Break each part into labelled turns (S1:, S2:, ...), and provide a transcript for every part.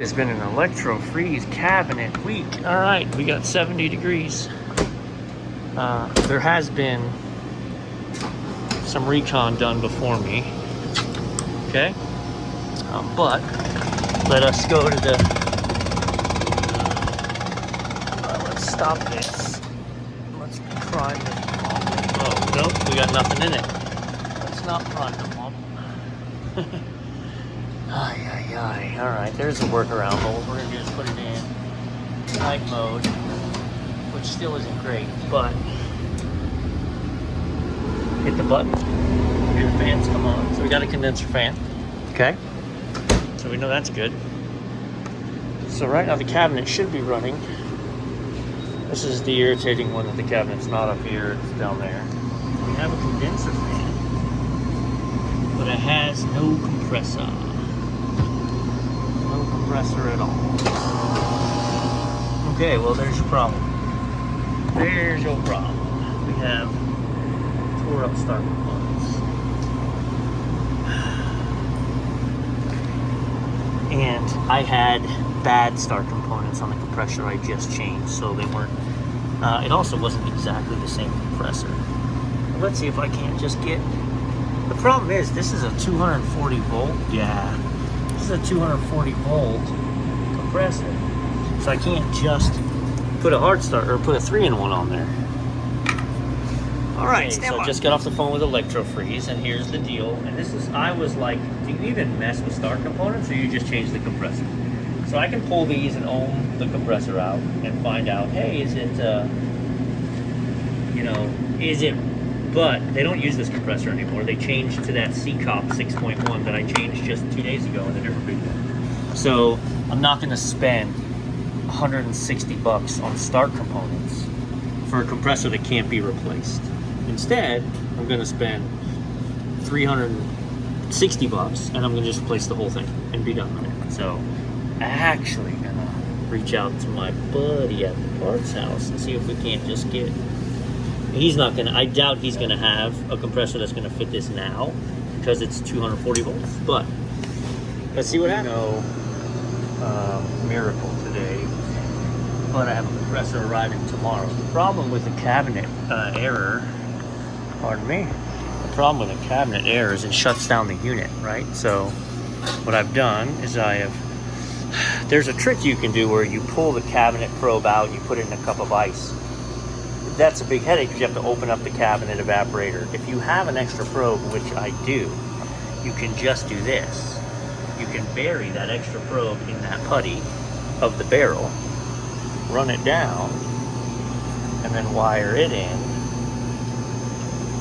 S1: It's been an Electro freeze cabinet week. All right, we got 70 degrees. There has been some recon done before me. Okay, but let us go to the. Let's stop this. Let's prime the pump. Oh nope, we got nothing in it. Let's not prime the pump. All right, there's a workaround. What we're gonna do is put it in night mode, which still isn't great, but hit the button, hear the fans come on. So we got a condenser fan, okay? So we know that's good. So right now the cabinet should be running. This is the irritating one that the cabinet's not up here, it's down there. We have a condenser fan, but it has no compressor. No compressor at all. Okay, well there's your problem. There's your problem. We have tore up start components. And I had bad start components on the compressor I just changed, so they weren't, it also wasn't exactly the same compressor. Let's see if I can't just get, the problem is this is a 240 volt, yeah. This is a 240 volt compressor, so I can't just put a hard start or put a 3-in-1 on there. All right, so I just got off the phone with Electro Freeze, and here's the deal. And this is, I was like, do you even mess with start components, or you just change the compressor? So I can pull these and ohm the compressor out and find out, hey, is it, is it? But they don't use this compressor anymore. They changed to that C-Cop 6.1 that I changed just 2 days ago in a different video. So I'm not going to spend $160 on start components for a compressor that can't be replaced. Instead, I'm going to spend $360 and I'm going to just replace the whole thing and be done with it. So I'm actually going to reach out to my buddy at the parts house and see if we can't just get. He's not gonna, I doubt he's gonna have a compressor that's gonna fit this now because it's 240 volts, but let's see what happens. Miracle today, but I have a compressor arriving tomorrow. The problem with the cabinet error, pardon me, the problem with the cabinet error is it shuts down the unit, right? So what I've done is there's a trick you can do where you pull the cabinet probe out and you put it in a cup of ice. That's a big headache because you have to open up the cabinet evaporator. If you have an extra probe, which I do, you can just do this. You can bury that extra probe in that putty of the barrel, run it down, and then wire it in.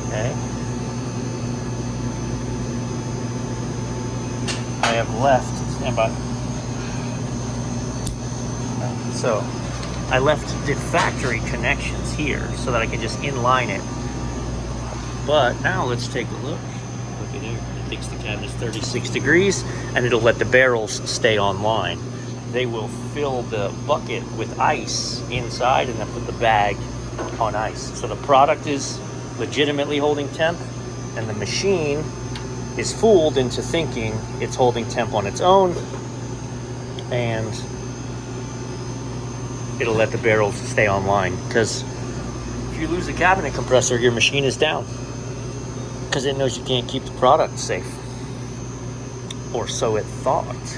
S1: Okay. I have left, stand by. So, I left the factory connections here so that I can just inline it. But now let's take a look. Look at here. It thinks the cabinet's 36 degrees and it'll let the barrels stay online. They will fill the bucket with ice inside and then put the bag on ice. So the product is legitimately holding temp and the machine is fooled into thinking it's holding temp on its own, and it'll let the barrels stay online, because if you lose a cabinet compressor, your machine is down because it knows you can't keep the product safe, or so it thought.